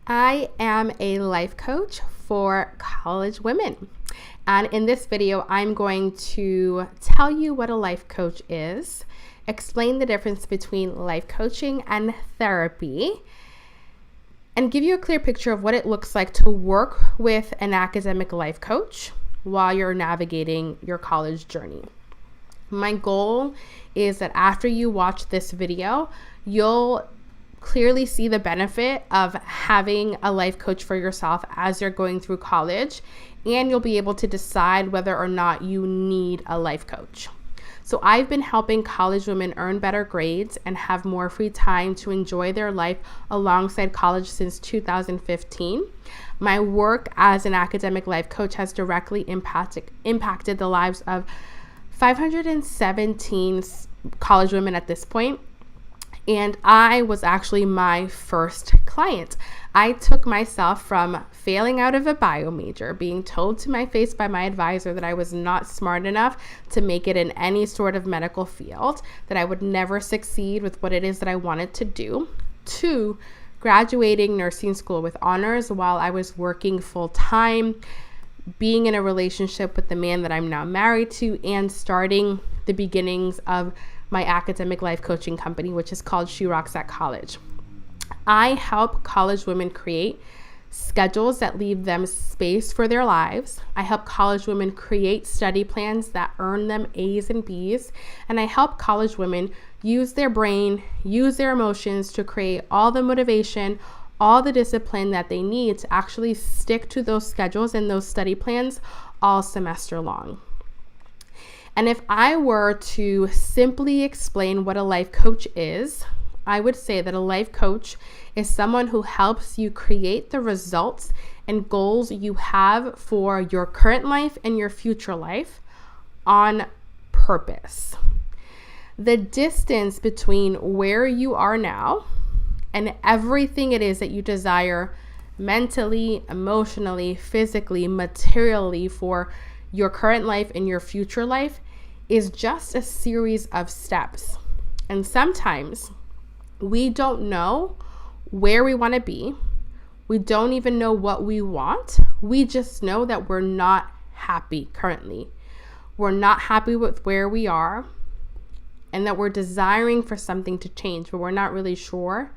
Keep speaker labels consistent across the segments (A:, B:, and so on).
A: I am a life coach for college women. And in this video, I'm going to tell you what a life coach is, explain the difference between life coaching and therapy, and give you a clear picture of what it looks like to work with an academic life coach while you're navigating your college journey. My goal is that after you watch this video, you'll clearly see the benefit of having a life coach for yourself as you're going through college, and you'll be able to decide whether or not you need a life coach. So I've been helping college women earn better grades and have more free time to enjoy their life alongside college since 2015. My work as an academic life coach has directly impacted the lives of 517 college women at this point. And I was actually my first client. I took myself from failing out of a bio major, being told to my face by my advisor that I was not smart enough to make it in any sort of medical field, that I would never succeed with what it is that I wanted to do, to graduating nursing school with honors while I was working full time, being in a relationship with the man that I'm now married to, and starting the beginnings of my academic life coaching company, which is called She Rocks at College. I help college women create schedules that leave them space for their lives. I help college women create study plans that earn them A's and B's. And I help college women use their brain, use their emotions to create all the motivation, all the discipline that they need to actually stick to those schedules and those study plans all semester long. And if I were to simply explain what a life coach is, I would say that a life coach is someone who helps you create the results and goals you have for your current life and your future life on purpose. The distance between where you are now and everything it is that you desire mentally, emotionally, physically, materially for your current life and your future life is just a series of steps. And sometimes we don't know where we want to be. We don't even know what we want. We just know that we're not happy currently. We're not happy with where we are, and that we're desiring for something to change, but we're not really sure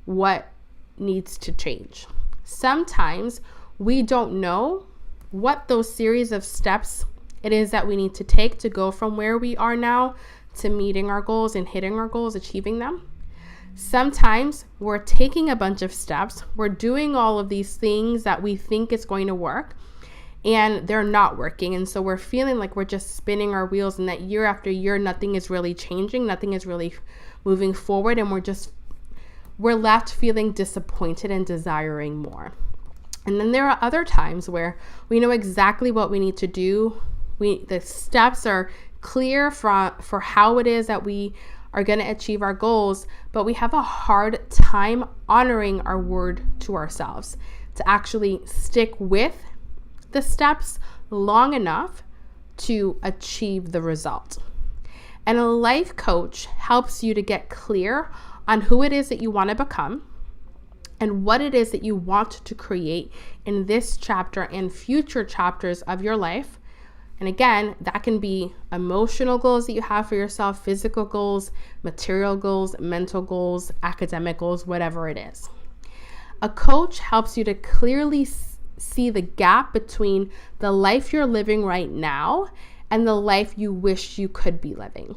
A: what needs to change. Sometimes we don't know what those series of steps it is that we need to take to go from where we are now to meeting our goals and hitting our goals, achieving them. Sometimes we're taking a bunch of steps, we're doing all of these things that we think is going to work, and they're not working. And so we're feeling like we're just spinning our wheels, and that year after year, nothing is really changing, nothing is really moving forward, and we're left feeling disappointed and desiring more. And then there are other times where we know exactly what we need to do. The steps are clear for how it is that we are going to achieve our goals, but we have a hard time honoring our word to ourselves to actually stick with the steps long enough to achieve the result. And a life coach helps you to get clear on who it is that you want to become and what it is that you want to create in this chapter and future chapters of your life. And again, that can be emotional goals that you have for yourself, physical goals, material goals, mental goals, academic goals, whatever it is. A coach helps you to clearly see the gap between the life you're living right now and the life you wish you could be living.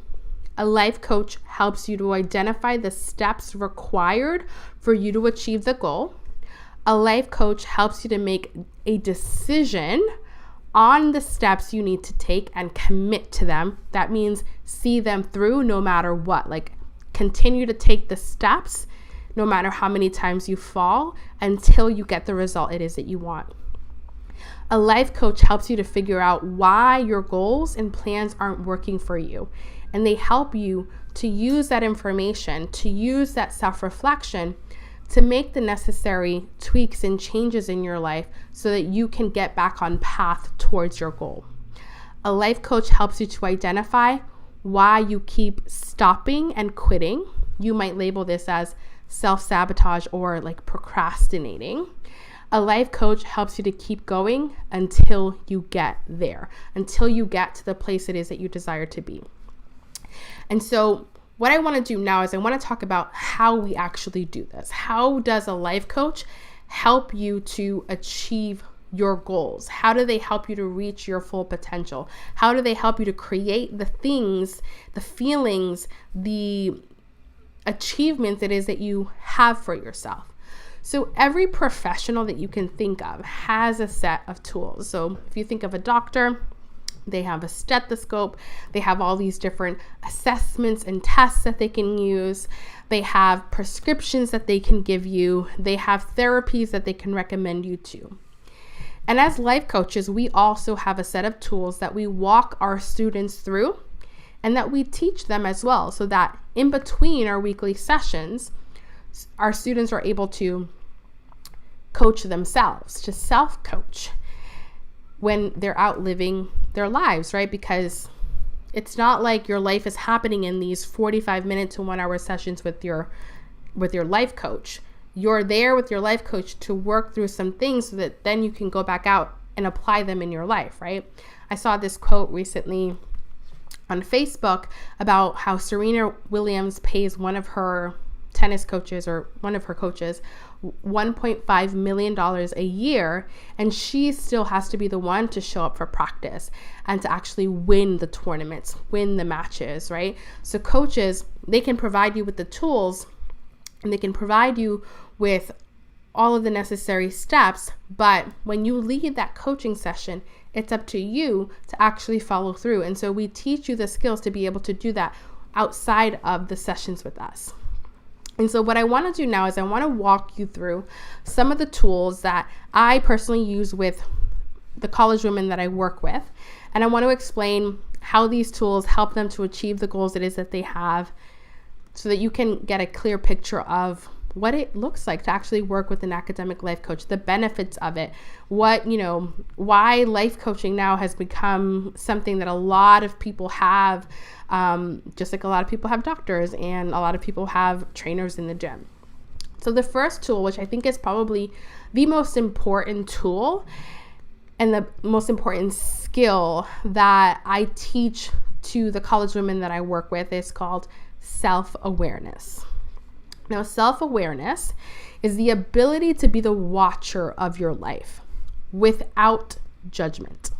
A: A life coach helps you to identify the steps required for you to achieve the goal. A life coach helps you to make a decision on the steps you need to take and commit to them. That means see them through no matter what. Like, continue to take the steps no matter how many times you fall until you get the result it is that you want. A life coach helps you to figure out why your goals and plans aren't working for you. And they help you to use that information, to use that self-reflection to make the necessary tweaks and changes in your life so that you can get back on path towards your goal. A life coach helps you to identify why you keep stopping and quitting. You might label this as self-sabotage or like procrastinating, a life coach helps you to keep going until you get there, until you get to the place it is that you desire to be. And so what I want to do now is I want to talk about how we actually do this. How does a life coach help you to achieve your goals? How do they help you to reach your full potential? How do they help you to create the things, the feelings, the achievements it is that you have for yourself? So every professional that you can think of has a set of tools. So if you think of a doctor, they have a stethoscope. They have all these different assessments and tests that they can use. They have prescriptions that they can give you. They have therapies that they can recommend you to. And as life coaches, we also have a set of tools that we walk our students through and that we teach them as well, so that in between our weekly sessions, our students are able to coach themselves, to self-coach when they're out living their lives, right? Because it's not like your life is happening in these 45-minute to 1-hour sessions with your life coach. You're there with your life coach to work through some things so that then you can go back out and apply them in your life, right? I saw this quote recently on Facebook about how Serena Williams pays one of her tennis coaches or one of her coaches $1.5 million a year, and she still has to be the one to show up for practice and to actually win the tournaments, win the matches, right? So coaches, they can provide you with the tools and they can provide you with all of the necessary steps, but when you leave that coaching session, it's up to you to actually follow through. And so we teach you the skills to be able to do that outside of the sessions with us. And so what I want to do now is I want to walk you through some of the tools that I personally use with the college women that I work with. And I want to explain how these tools help them to achieve the goals it is that they have, so that you can get a clear picture of what it looks like to actually work with an academic life coach, the benefits of it, why life coaching now has become something that a lot of people have, just like a lot of people have doctors and a lot of people have trainers in the gym. So the first tool, which I think is probably the most important tool and the most important skill that I teach to the college women that I work with, is called SelfAwareness. Now, self-awareness is the ability to be the watcher of your life without judgment.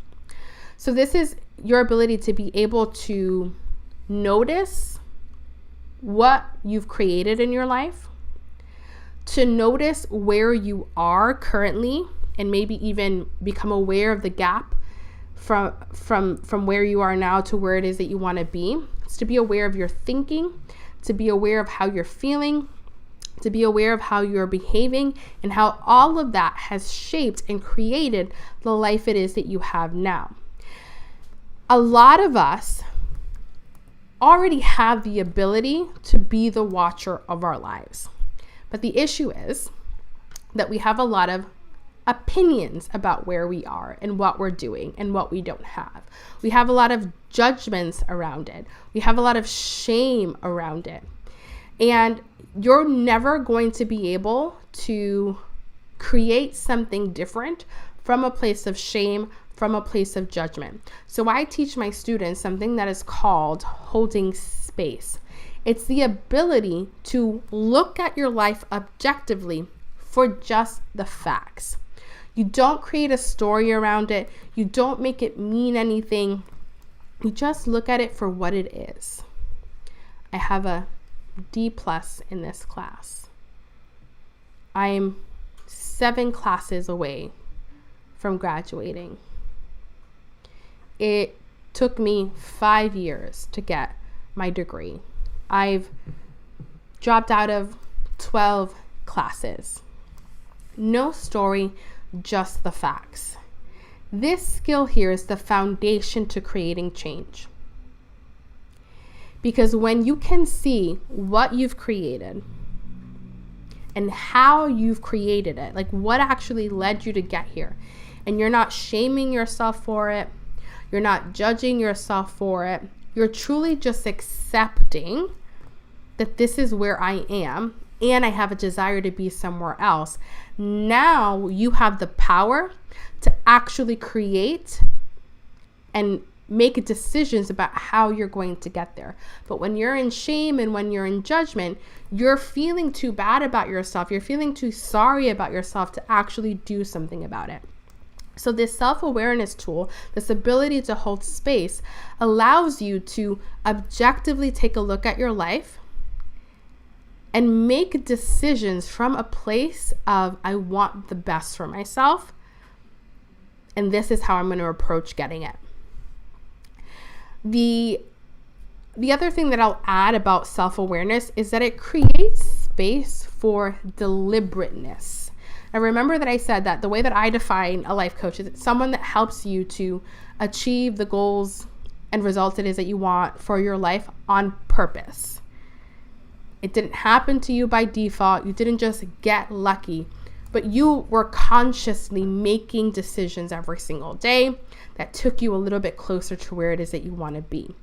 A: So this is your ability to be able to notice what you've created in your life, to notice where you are currently, and maybe even become aware of the gap from where you are now to where it is that you want to be. It's to be aware of your thinking, to be aware of how you're feeling, to be aware of how you're behaving, and how all of that has shaped and created the life it is that you have now. A lot of us already have the ability to be the watcher of our lives. But the issue is that we have a lot of opinions about where we are and what we're doing and what we don't have. We have a lot of judgments around it. We have a lot of shame around it. And you're never going to be able to create something different from a place of shame, from a place of judgment. So I teach my students something that is called holding space. It's the ability to look at your life objectively for just the facts. You don't create a story around it. You don't make it mean anything. You just look at it for what it is. I have a D+ in this class. I'm 7 classes away from graduating. It took me 5 years to get my degree. I've dropped out of 12 classes. No story, just the facts. This skill here is the foundation to creating change. Because when you can see what you've created and how you've created it, like what actually led you to get here, and you're not shaming yourself for it, you're not judging yourself for it, you're truly just accepting that this is where I am, and I have a desire to be somewhere else. Now you have the power to actually create and make decisions about how you're going to get there. But when you're in shame and when you're in judgment, you're feeling too bad about yourself. You're feeling too sorry about yourself to actually do something about it. So this self-awareness tool, this ability to hold space, allows you to objectively take a look at your life and make decisions from a place of, I want the best for myself, and this is how I'm going to approach getting it. The other thing that I'll add about self-awareness is that it creates space for deliberateness. Now remember that I said that the way that I define a life coach is someone that helps you to achieve the goals and results it is that you want for your life on purpose. It didn't happen to you by default. You didn't just get lucky, but you were consciously making decisions every single day that took you a little bit closer to where it is that you want to be.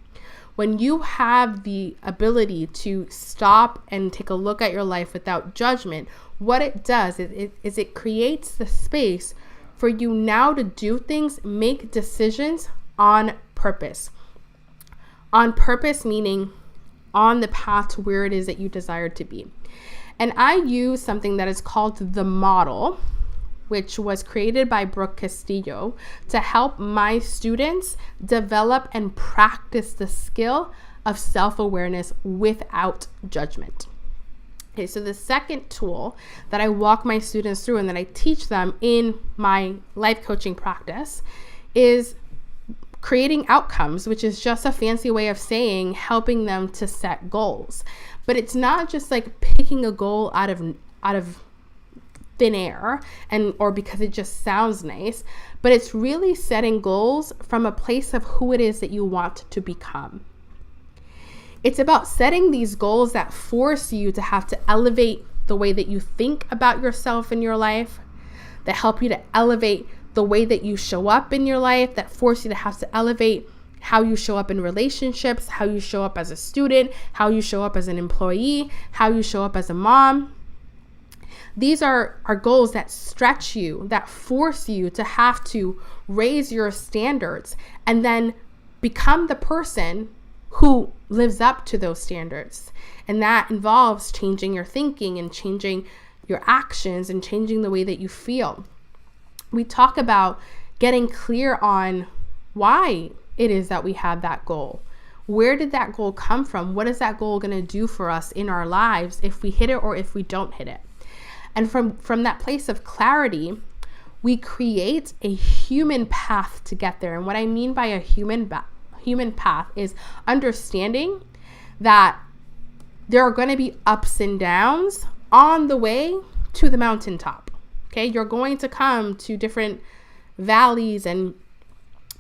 A: When you have the ability to stop and take a look at your life without judgment, what it does is it creates the space for you now to do things, make decisions on purpose. On purpose meaning on the path to where it is that you desire to be. And I use something that is called the model, which was created by Brooke Castillo to help my students develop and practice the skill of self-awareness without judgment. Okay, so the second tool that I walk my students through and that I teach them in my life coaching practice is creating outcomes, which is just a fancy way of saying helping them to set goals. But it's not just like picking a goal out of thin air or because it just sounds nice, but it's really setting goals from a place of who it is that you want to become. It's about setting these goals that force you to have to elevate the way that you think about yourself in your life, that help you to elevate the way that you show up in your life, that force you to have to elevate how you show up in relationships, how you show up as a student, how you show up as an employee, how you show up as a mom. These are goals that stretch you, that force you to have to raise your standards and then become the person who lives up to those standards. And that involves changing your thinking and changing your actions and changing the way that you feel. We talk about getting clear on why it is that we have that goal. Where did that goal come from? What is that goal going to do for us in our lives if we hit it or if we don't hit it? And from that place of clarity, we create a human path to get there. And what I mean by a human path is understanding that there are going to be ups and downs on the way to the mountaintop. Okay, you're going to come to different valleys and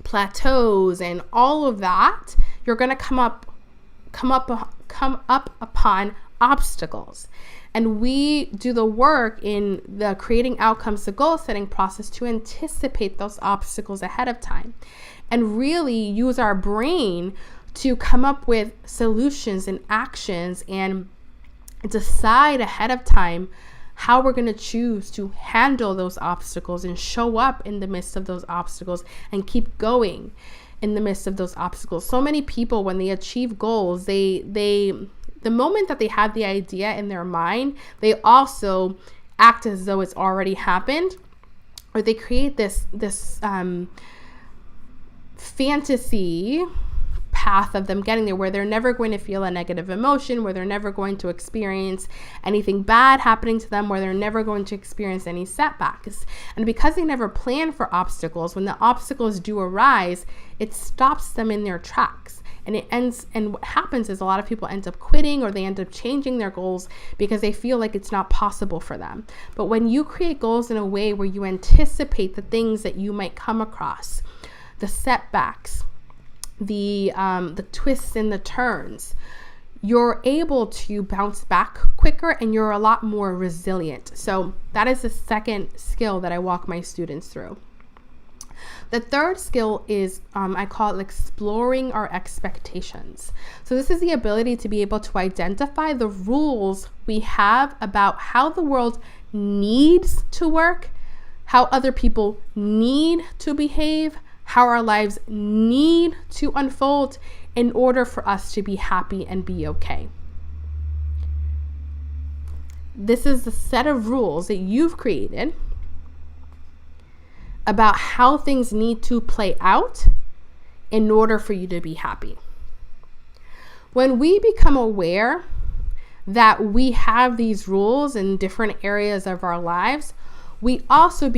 A: plateaus and all of that. You're going to come up upon obstacles. And we do the work in the creating outcomes to goal setting process to anticipate those obstacles ahead of time and really use our brain to come up with solutions and actions and decide ahead of time how we're going to choose to handle those obstacles and show up in the midst of those obstacles and keep going in the midst of those obstacles. So many people, when they achieve goals, the moment that they have the idea in their mind, they also act as though it's already happened, or they create this fantasy path of them getting there where they're never going to feel a negative emotion, where they're never going to experience anything bad happening to them, where they're never going to experience any setbacks. And because they never plan for obstacles, when the obstacles do arise, it stops them in their tracks. And what happens is a lot of people end up quitting or they end up changing their goals because they feel like it's not possible for them. But when you create goals in a way where you anticipate the things that you might come across, the setbacks, the twists and the turns, you're able to bounce back quicker and you're a lot more resilient. So that is the second skill that I walk my students through. The third skill is, I call it exploring our expectations. So this is the ability to be able to identify the rules we have about how the world needs to work, how other people need to behave, how our lives need to unfold in order for us to be happy and be okay. This is the set of rules that you've created about how things need to play out in order for you to be happy. When we become aware that we have these rules in different areas of our lives, we also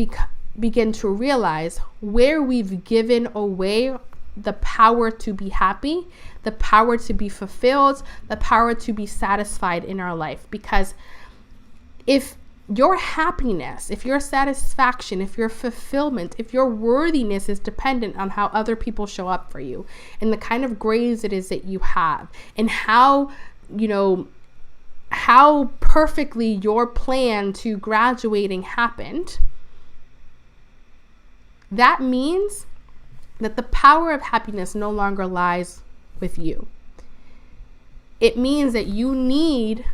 A: begin to realize where we've given away the power to be happy, the power to be fulfilled, the power to be satisfied in our life. Because if your happiness, if your satisfaction, if your fulfillment, if your worthiness is dependent on how other people show up for you and the kind of grades it is that you have and how perfectly your plan to graduating happened, that means that the power of happiness no longer lies with you. It means that you need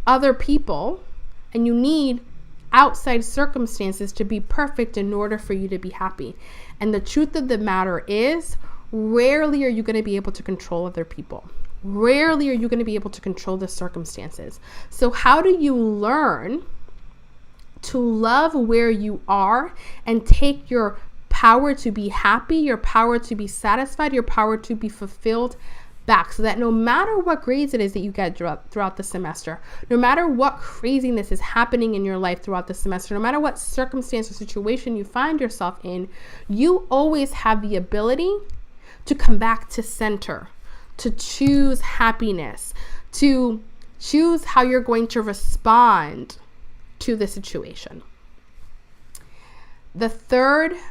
A: other people and you need outside circumstances to be perfect in order for you to be happy. And the truth of the matter is, rarely are you going to be able to control other people. Rarely are you going to be able to control the circumstances. So how do you learn to love where you are and take your power to be happy, your power to be satisfied, your power to be fulfilled back, so that no matter what grades it is that you get throughout the semester, no matter what craziness is happening in your life throughout the semester, no matter what circumstance or situation you find yourself in, you always have the ability to come back to center, to choose happiness, to choose how you're going to respond to the situation. The fourth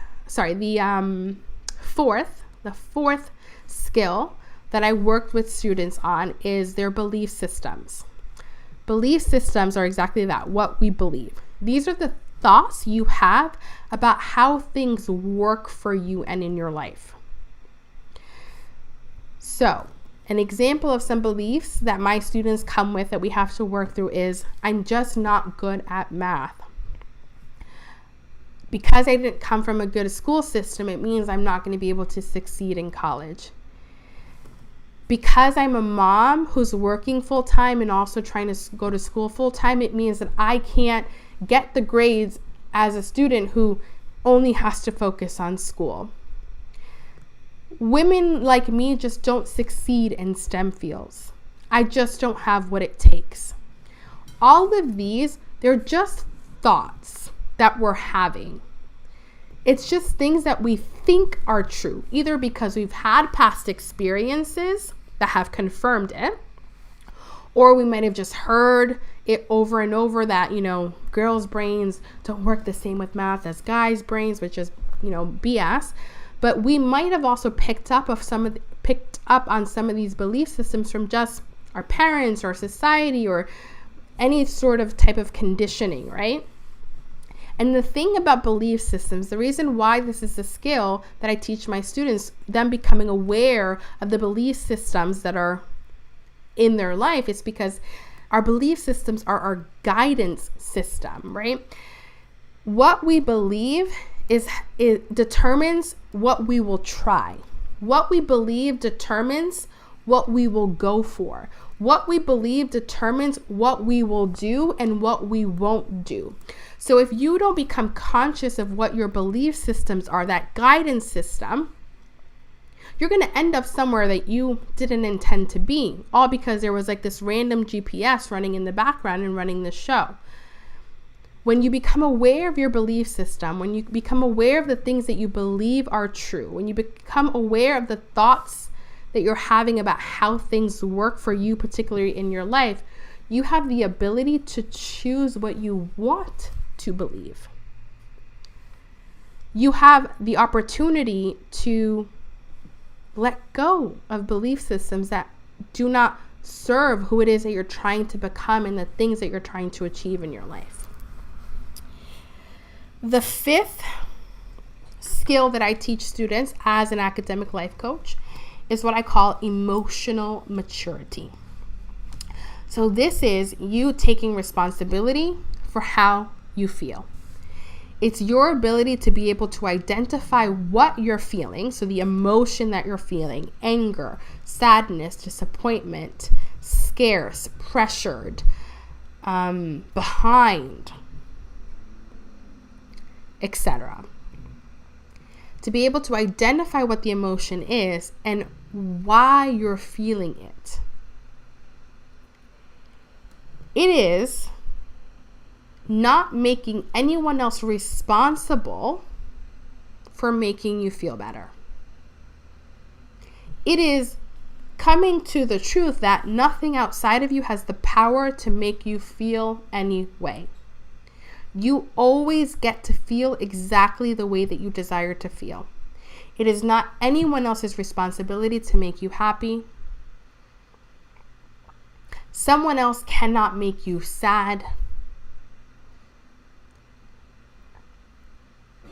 A: skill that I worked with students on is their belief systems. Belief systems are exactly that, what we believe. These are the thoughts you have about how things work for you and in your life. So, an example of some beliefs that my students come with that we have to work through is, I'm just not good at math. Because I didn't come from a good school system, it means I'm not going to be able to succeed in college. Because I'm a mom who's working full time and also trying to go to school full time, it means that I can't get the grades as a student who only has to focus on school. Women like me just don't succeed in STEM fields. I just don't have what it takes. All of these, they're just thoughts that we're having. It's just things that we think are true, either because we've had past experiences that have confirmed it, or we might have just heard it over and over that, girls' brains don't work the same with math as guys' brains, which is, BS. But we might have also picked up on some of these belief systems from just our parents or society or any sort of type of conditioning, right? And the thing about belief systems, the reason why this is a skill that I teach my students, them becoming aware of the belief systems that are in their life, is because our belief systems are our guidance system, right? What we believe it determines what we will try. What we believe determines what we will go for. What we believe determines what we will do and what we won't do. So if you don't become conscious of what your belief systems are, that guidance system, you're going to end up somewhere that you didn't intend to be, all because there was like this random GPS running in the background and running the show. When you become aware of your belief system, when you become aware of the things that you believe are true, when you become aware of the thoughts that you're having about how things work for you, particularly in your life, you have the ability to choose what you want to believe. You have the opportunity to let go of belief systems that do not serve who it is that you're trying to become and the things that you're trying to achieve in your life. The fifth skill that I teach students as an academic life coach is what I call emotional maturity. So this is you taking responsibility for how you feel. It's your ability to be able to identify what you're feeling, so the emotion that you're feeling, anger, sadness, disappointment, scarce, pressured, behind, etc. To be able to identify what the emotion is and why you're feeling it. It is not making anyone else responsible for making you feel better. It is coming to the truth that nothing outside of you has the power to make you feel any way. You always get to feel exactly the way that you desire to feel. It is not anyone else's responsibility to make you happy. Someone else cannot make you sad.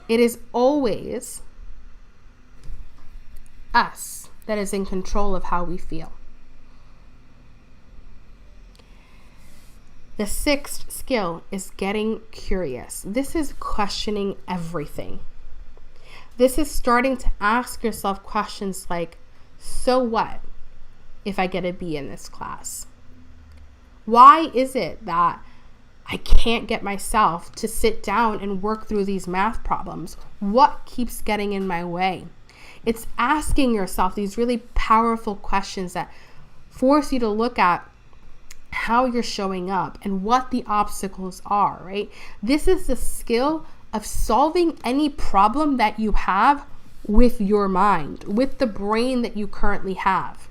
A: It is always us that is in control of how we feel. The sixth skill is getting curious. This is questioning everything. This is starting to ask yourself questions like, so what if I get a B in this class? Why is it that I can't get myself to sit down and work through these math problems? What keeps getting in my way? It's asking yourself these really powerful questions that force you to look at how you're showing up and what the obstacles are, right? This is the skill of solving any problem that you have with your mind, with the brain that you currently have.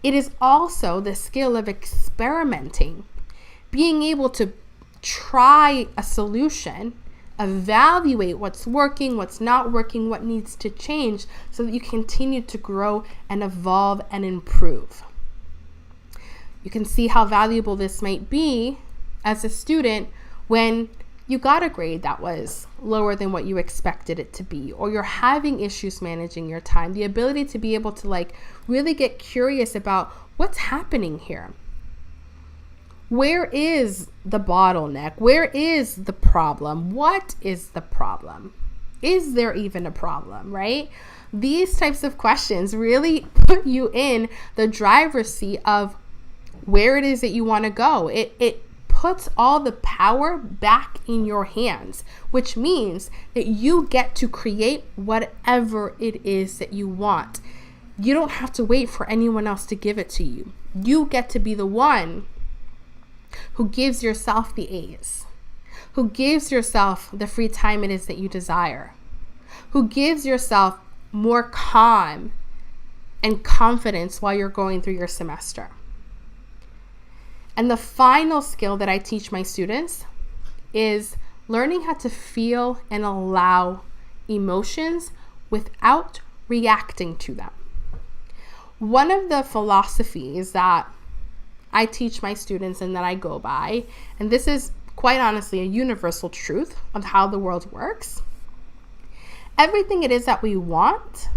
A: It is also the skill of experimenting, being able to try a solution, evaluate what's working, what's not working, what needs to change, so that you continue to grow and evolve and improve. You can see how valuable this might be as a student when you got a grade that was lower than what you expected it to be, or you're having issues managing your time. The ability to be able to really get curious about what's happening here. Where is the bottleneck? Where is the problem? What is the problem? Is there even a problem, right? These types of questions really put you in the driver's seat of where it is that you want to go. It puts all the power back in your hands, which means that you get to create whatever it is that you want. You don't have to wait for anyone else to give it to you. You get to be the one who gives yourself the A's, who gives yourself the free time it is that you desire, who gives yourself more calm and confidence while you're going through your semester. And the final skill that I teach my students is learning how to feel and allow emotions without reacting to them. One of the philosophies that I teach my students and that I go by, and this is quite honestly a universal truth of how the world works, everything it is that we want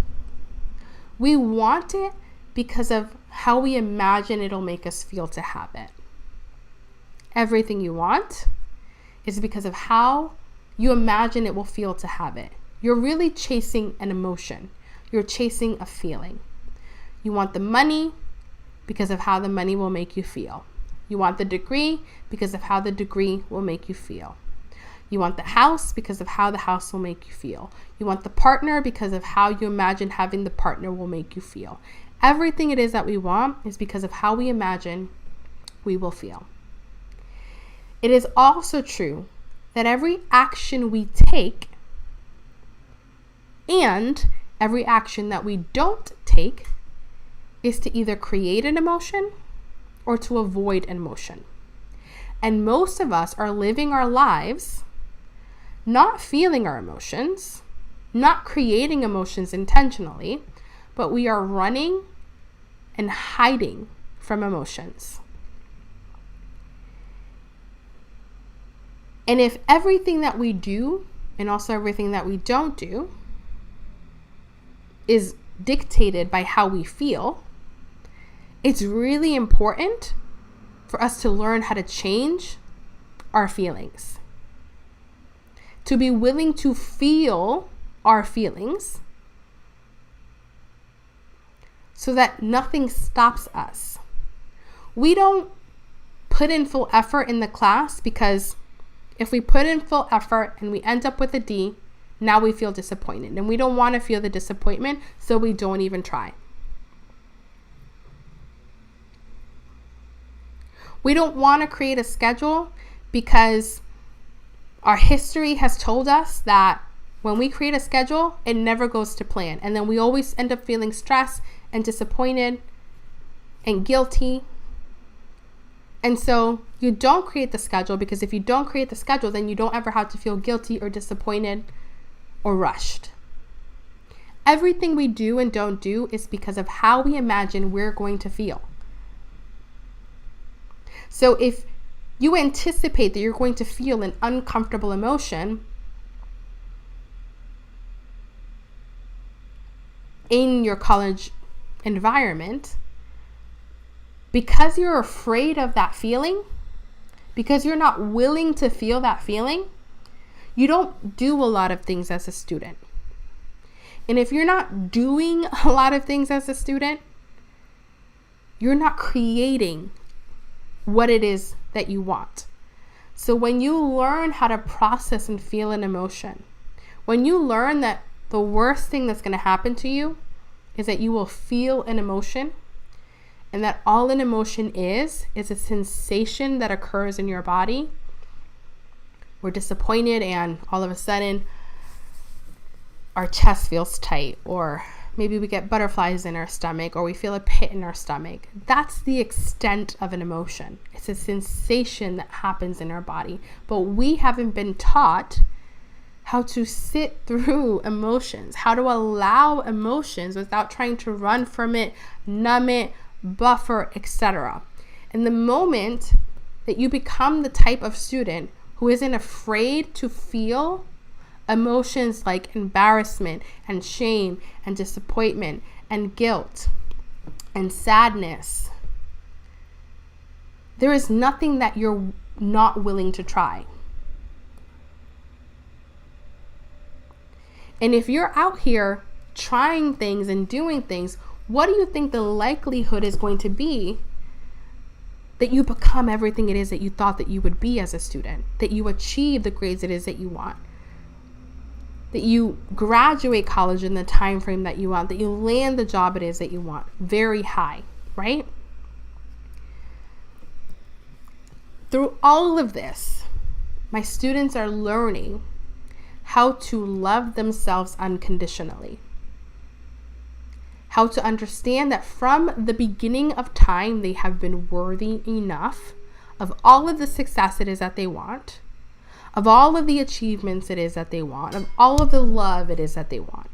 A: it because of how we imagine it'll make us feel to have it. Everything you want is because of how you imagine it will feel to have it. You're really chasing an emotion. You're chasing a feeling. You want the money because of how the money will make you feel. You want the degree because of how the degree will make you feel. You want the house because of how the house will make you feel. You want the partner because of how you imagine having the partner will make you feel. Everything it is that we want is because of how we imagine we will feel. It is also true that every action we take and every action that we don't take is to either create an emotion or to avoid an emotion. And most of us are living our lives not feeling our emotions, not creating emotions intentionally, but we are running and hiding from emotions. And if everything that we do and also everything that we don't do is dictated by how we feel, it's really important for us to learn how to change our feelings. To be willing to feel our feelings so that nothing stops us. We don't put in full effort in the class because if we put in full effort and we end up with a D, now we feel disappointed. And we don't want to feel the disappointment, so we don't even try. We don't want to create a schedule because our history has told us that when we create a schedule, it never goes to plan. And then we always end up feeling stressed and disappointed and guilty. And so you don't create the schedule, because if you don't create the schedule, then you don't ever have to feel guilty or disappointed or rushed. Everything we do and don't do is because of how we imagine we're going to feel. So if you anticipate that you're going to feel an uncomfortable emotion in your college environment, because you're afraid of that feeling, because you're not willing to feel that feeling, you don't do a lot of things as a student. And if you're not doing a lot of things as a student, you're not creating what it is that you want. So when you learn how to process and feel an emotion, when you learn that the worst thing that's going to happen to you is that you will feel an emotion, and that all an emotion is a sensation that occurs in your body. We're disappointed and all of a sudden our chest feels tight, or maybe we get butterflies in our stomach, or we feel a pit in our stomach. That's the extent of an emotion. It's a sensation that happens in our body, but we haven't been taught how to sit through emotions, how to allow emotions without trying to run from it, numb it, buffer, etc. And the moment that you become the type of student who isn't afraid to feel emotions like embarrassment and shame and disappointment and guilt and sadness, there is nothing that you're not willing to try. And if you're out here trying things and doing things, what do you think the likelihood is going to be that you become everything it is that you thought that you would be as a student, that you achieve the grades it is that you want, that you graduate college in the time frame that you want, that you land the job it is that you want? Very high, right? Through all of this, my students are learning how to love themselves unconditionally. How to understand that from the beginning of time, they have been worthy enough of all of the success it is that they want, of all of the achievements it is that they want, of all of the love it is that they want.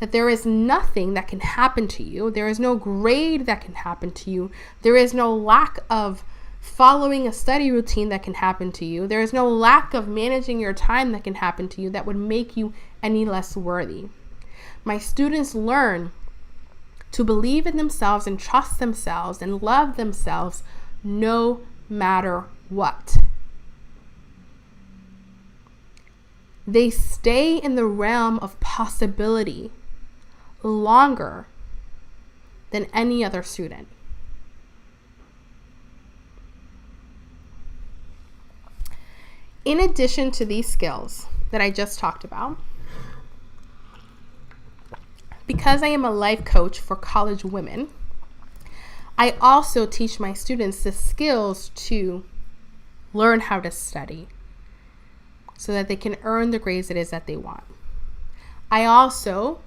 A: That there is nothing that can happen to you. There is no grade that can happen to you. There is no lack of following a study routine that can happen to you. There is no lack of managing your time that can happen to you that would make you any less worthy. My students learn to believe in themselves and trust themselves and love themselves no matter what. They stay in the realm of possibility longer than any other student. In addition to these skills that I just talked about, because I am a life coach for college women, I also teach my students the skills to learn how to study so that they can earn the grades it is that they want. I also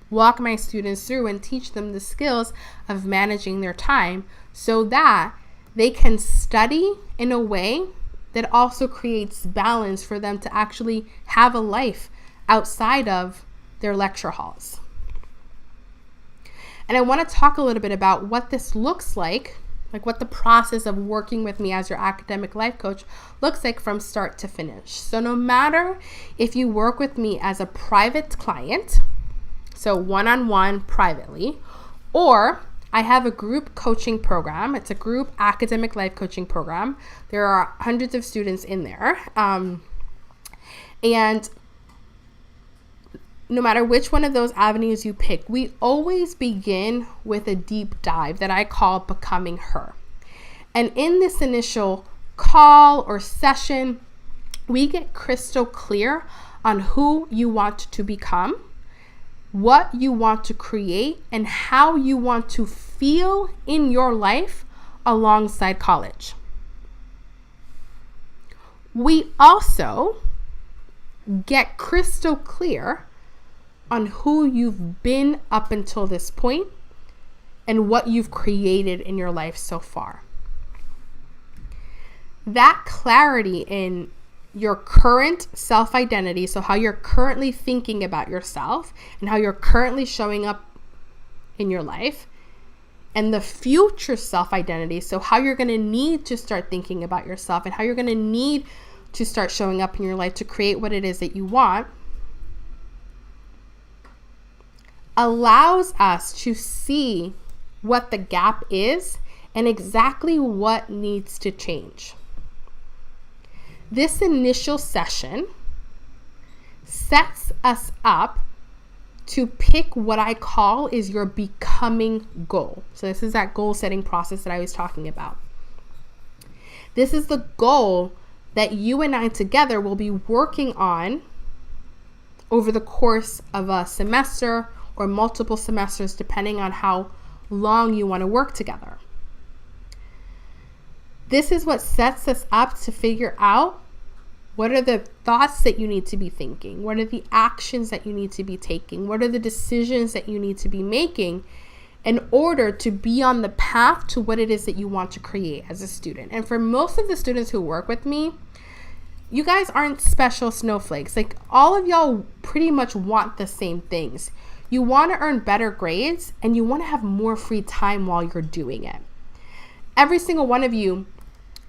A: walk my students through and teach them the skills of managing their time so that they can study in a way that also creates balance for them to actually have a life outside of their lecture halls. And I want to talk a little bit about what this looks like what the process of working with me as your academic life coach looks like from start to finish. So no matter if you work with me as a private client so one-on-one privately, or I have a group coaching program. It's a group academic life coaching program. There are hundreds of students in there. And no matter which one of those avenues you pick, we always begin with a deep dive that I call Becoming Her. And in this initial call or session, we get crystal clear on who you want to become, what you want to create, and how you want to feel in your life alongside college. We also get crystal clear on who you've been up until this point and what you've created in your life so far. That clarity in your current self-identity, so how you're currently thinking about yourself and how you're currently showing up in your life, and the future self-identity, so how you're going to need to start thinking about yourself and how you're going to need to start showing up in your life to create what it is that you want, allows us to see what the gap is and exactly what needs to change. This initial session sets us up to pick what I call is your becoming goal. So this is that goal setting process that I was talking about. This is the goal that you and I together will be working on over the course of a semester or multiple semesters, depending on how long you want to work together. This is what sets us up to figure out what are the thoughts that you need to be thinking, what are the actions that you need to be taking, what are the decisions that you need to be making in order to be on the path to what it is that you want to create as a student. And for most of the students who work with me, you guys aren't special snowflakes. Like, all of y'all pretty much want the same things. You want to earn better grades and you want to have more free time while you're doing it. Every single one of you,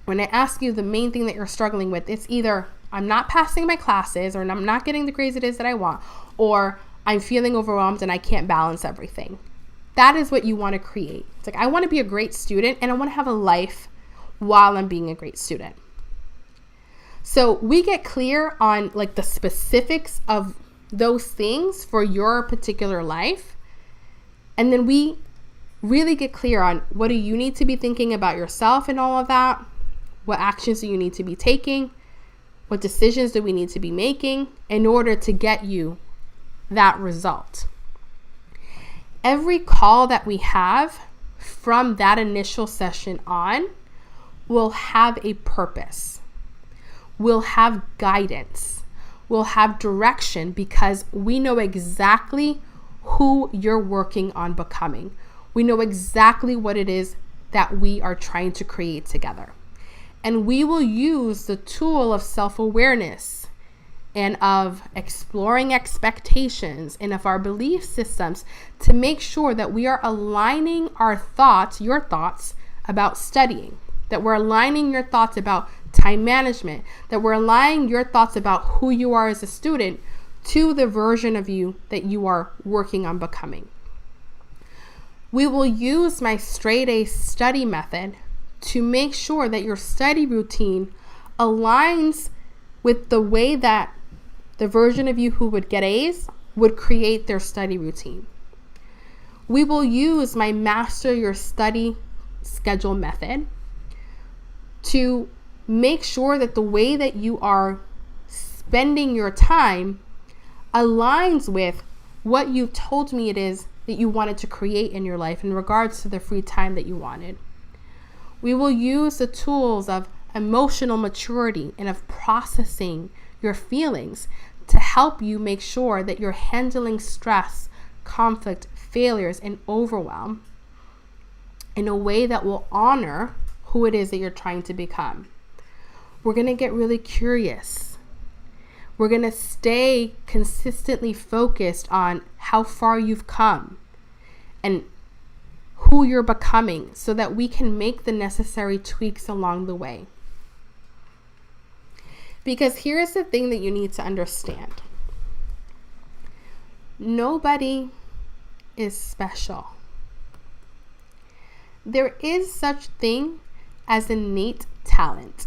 A: when I ask you the main thing that you're struggling with, it's either I'm not passing my classes, or I'm not getting the grades it is that I want, or I'm feeling overwhelmed and I can't balance everything. That is what you want to create. It's like, I want to be a great student and I want to have a life while I'm being a great student. So we get clear on like the specifics of those things for your particular life. And then we really get clear on what do you need to be thinking about yourself and all of that. What actions do you need to be taking? What decisions do we need to be making in order to get you that result? Every call that we have from that initial session on will have a purpose. We'll have guidance. We'll have direction because we know exactly who you're working on becoming. We know exactly what it is that we are trying to create together. And we will use the tool of self-awareness and of exploring expectations and of our belief systems to make sure that we are aligning our thoughts, your thoughts about studying, that we're aligning your thoughts about time management, that we're aligning your thoughts about who you are as a student to the version of you that you are working on becoming. We will use my straight A study method to make sure that your study routine aligns with the way that the version of you who would get A's would create their study routine. We will use my master your study schedule method to make sure that the way that you are spending your time aligns with what you told me it is that you wanted to create in your life in regards to the free time that you wanted. We will use the tools of emotional maturity and of processing your feelings to help you make sure that you're handling stress, conflict, failures, and overwhelm in a way that will honor who it is that you're trying to become. We're going to get really curious. We're going to stay consistently focused on how far you've come and who you're becoming so that we can make the necessary tweaks along the way. Because here's the thing that you need to understand. Nobody is special. There is such thing as innate talent.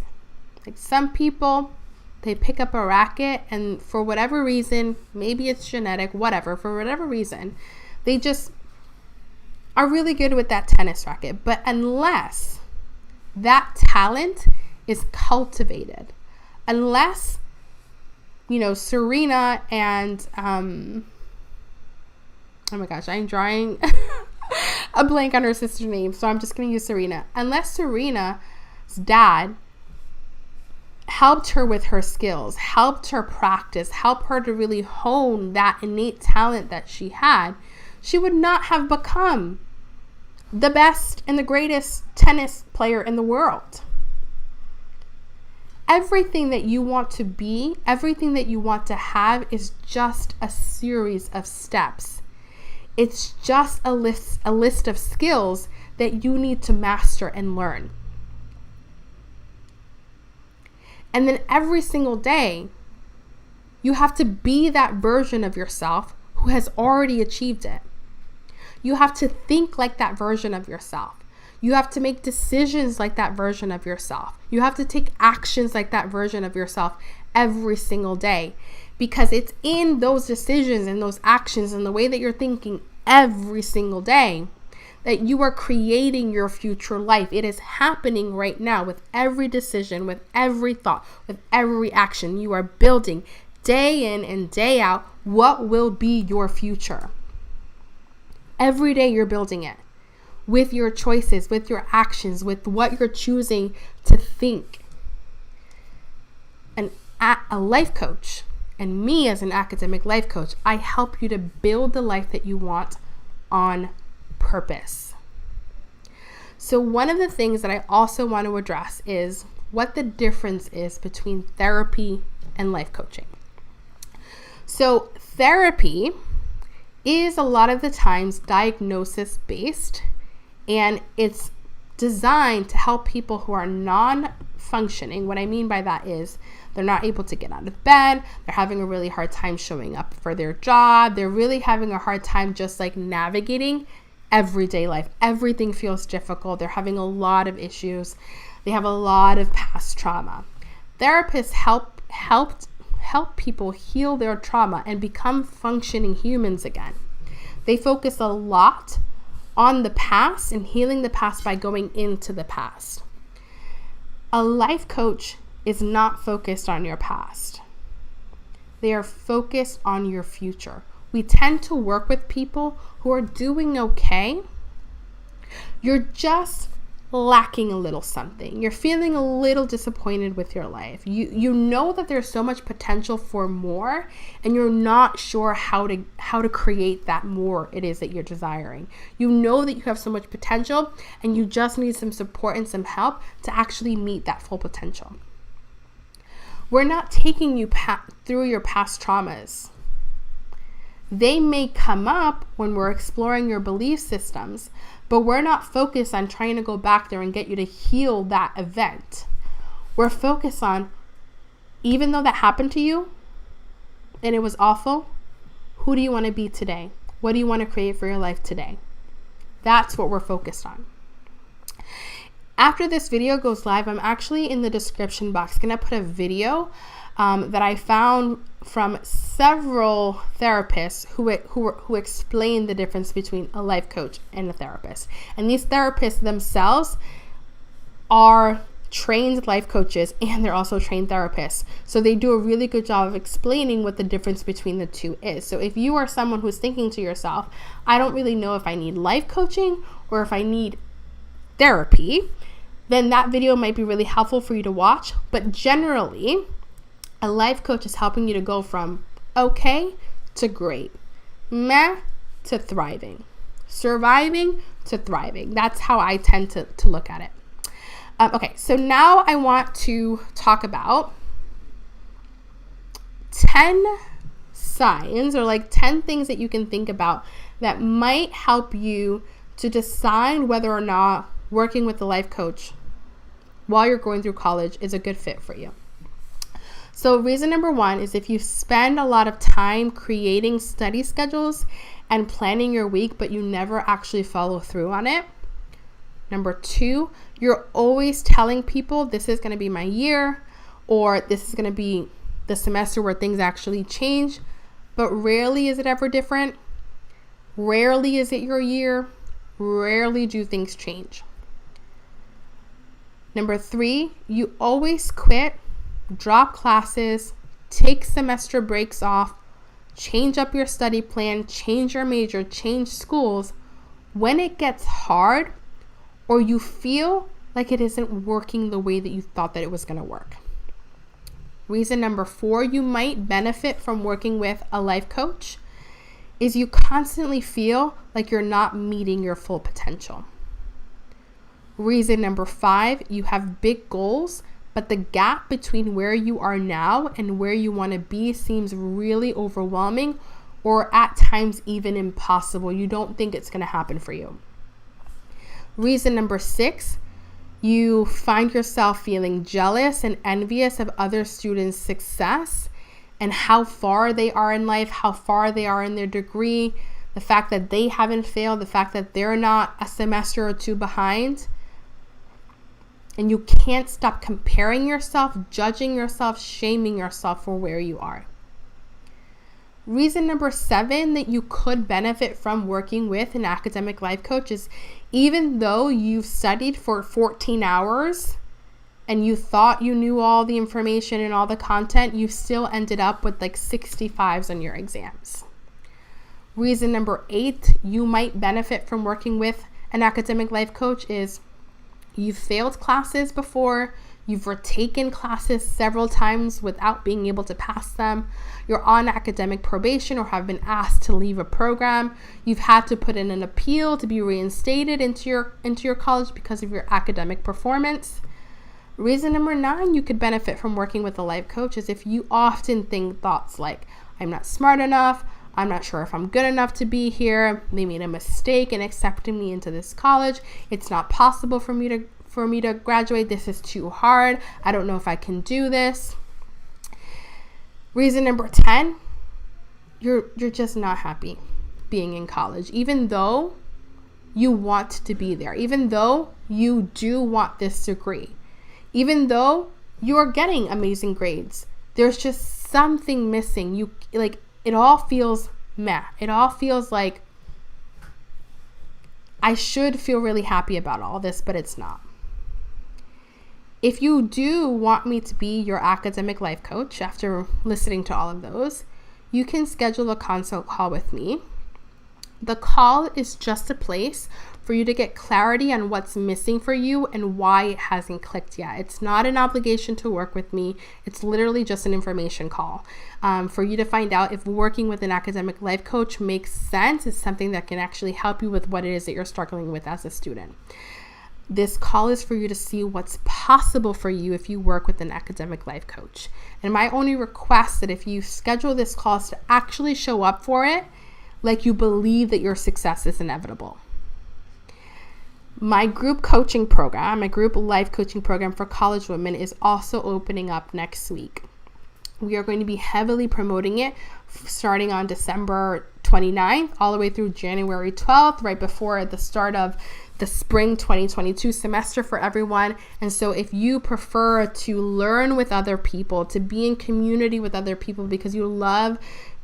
A: Like some people, they pick up a racket and for whatever reason, maybe it's genetic, whatever, for whatever reason, they just are really good with that tennis racket. But unless that talent is cultivated, unless, Serena and, oh my gosh, I'm drawing a blank on her sister's name, so I'm just going to use Serena. Unless Serena's dad helped her with her skills, helped her practice, helped her to really hone that innate talent that she had, she would not have become the best and the greatest tennis player in the world. Everything that you want to be, everything that you want to have is just a series of steps. It's just a list of skills that you need to master and learn. And then every single day, you have to be that version of yourself who has already achieved it. You have to think like that version of yourself. You have to make decisions like that version of yourself. You have to take actions like that version of yourself every single day, because it's in those decisions and those actions and the way that you're thinking every single day that you are creating your future life. It is happening right now with every decision, with every thought, with every action. You are building day in and day out what will be your future. Every day you're building it with your choices, with your actions, with what you're choosing to think. And a life coach, and me as an academic life coach, I help you to build the life that you want on purpose. So one of the things that I also want to address is what the difference is between therapy and life coaching. So therapy is a lot of the times diagnosis based, and it's designed to help people who are non-functioning. What I mean by that is they're not able to get out of bed. They're having a really hard time showing up for their job. They're really having a hard time just like navigating everyday life. Everything feels difficult. They're having a lot of issues. They have a lot of past trauma. Therapists help people heal their trauma and become functioning humans again. They focus a lot on the past and healing the past by going into the past. A life coach is not focused on your past. They are focused on your future. We tend to work with people who are doing okay. You're just lacking a little something. You're feeling a little disappointed with your life. You know that there's so much potential for more, and you're not sure how to create that more it is that you're desiring. You know that you have so much potential, and you just need some support and some help to actually meet that full potential. We're not taking you through your past traumas. They may come up when we're exploring your belief systems, but we're not focused on trying to go back there and get you to heal that event. We're focused on, even though that happened to you and it was awful, who do you want to be today? What do you want to create for your life today? That's what we're focused on. After this video goes live, I'm actually in the description box going to put a video that I found from several therapists who explain the difference between a life coach and a therapist. And these therapists themselves are trained life coaches, and they're also trained therapists. So they do a really good job of explaining what the difference between the two is. So if you are someone who's thinking to yourself, I don't really know if I need life coaching or if I need therapy, then that video might be really helpful for you to watch. But generally, a life coach is helping you to go from okay to great, meh to thriving, surviving to thriving. That's how I tend to look at it. Okay, so now I want to talk about 10 signs, or like 10 things that you can think about that might help you to decide whether or not working with a life coach while you're going through college is a good fit for you. So reason number 1 is if you spend a lot of time creating study schedules and planning your week, but you never actually follow through on it. Number 2, you're always telling people this is going to be my year, or this is going to be the semester where things actually change, but rarely is it ever different. Rarely is it your year. Rarely do things change. Number 3, you always quit, drop classes, take semester breaks off, change up your study plan, change your major, change schools when it gets hard or you feel like it isn't working the way that you thought that it was going to work. Reason number 4, you might benefit from working with a life coach is you constantly feel like you're not meeting your full potential. Reason number 5, you have big goals, but the gap between where you are now and where you want to be seems really overwhelming or at times even impossible. You don't think it's going to happen for you. Reason number 6, you find yourself feeling jealous and envious of other students' success and how far they are in life, how far they are in their degree, the fact that they haven't failed, the fact that they're not a semester or 2 behind. And you can't stop comparing yourself, judging yourself, shaming yourself for where you are. Reason number 7 that you could benefit from working with an academic life coach is even though you've studied for 14 hours and you thought you knew all the information and all the content, you still ended up with like 65s on your exams. Reason number 8 you might benefit from working with an academic life coach is you've failed classes before, you've retaken classes several times without being able to pass them, you're on academic probation or have been asked to leave a program, you've had to put in an appeal to be reinstated into your college because of your academic performance. Reason number 9 you could benefit from working with a life coach is if you often think thoughts like, I'm not smart enough, I'm not sure if I'm good enough to be here, they made a mistake in accepting me into this college, it's not possible for me to graduate, this is too hard, I don't know if I can do this. Reason number 10, you're just not happy being in college, even though you want to be there, even though you do want this degree, even though you're getting amazing grades, there's just something missing. It all feels meh. It all feels like I should feel really happy about all this, but it's not. If you do want me to be your academic life coach after listening to all of those, you can schedule a consult call with me. The call is just a place for you to get clarity on what's missing for you and why it hasn't clicked yet. It's not an obligation to work with me. It's literally just an information call for you to find out if working with an academic life coach makes sense. It's something that can actually help you with what it is that you're struggling with as a student. This call is for you to see what's possible for you if you work with an academic life coach. And my only request that if you schedule this call is to actually show up for it like you believe that your success is inevitable. My group coaching program, my group life coaching program for college women is also opening up next week. We are going to be heavily promoting it starting on December 29th all the way through January 12th, right before the start of the spring 2022 semester for everyone. And so if you prefer to learn with other people, to be in community with other people because you love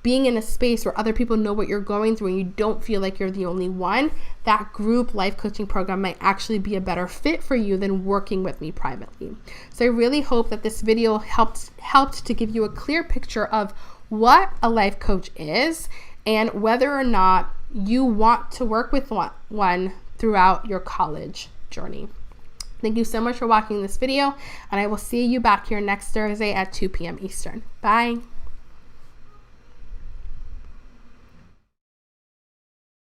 A: being in a space where other people know what you're going through and you don't feel like you're the only one, that group life coaching program might actually be a better fit for you than working with me privately. So I really hope that this video helped to give you a clear picture of what a life coach is and whether or not you want to work with one throughout your college journey. Thank you so much for watching this video, and I will see you back here next Thursday at 2 p.m. Eastern. Bye.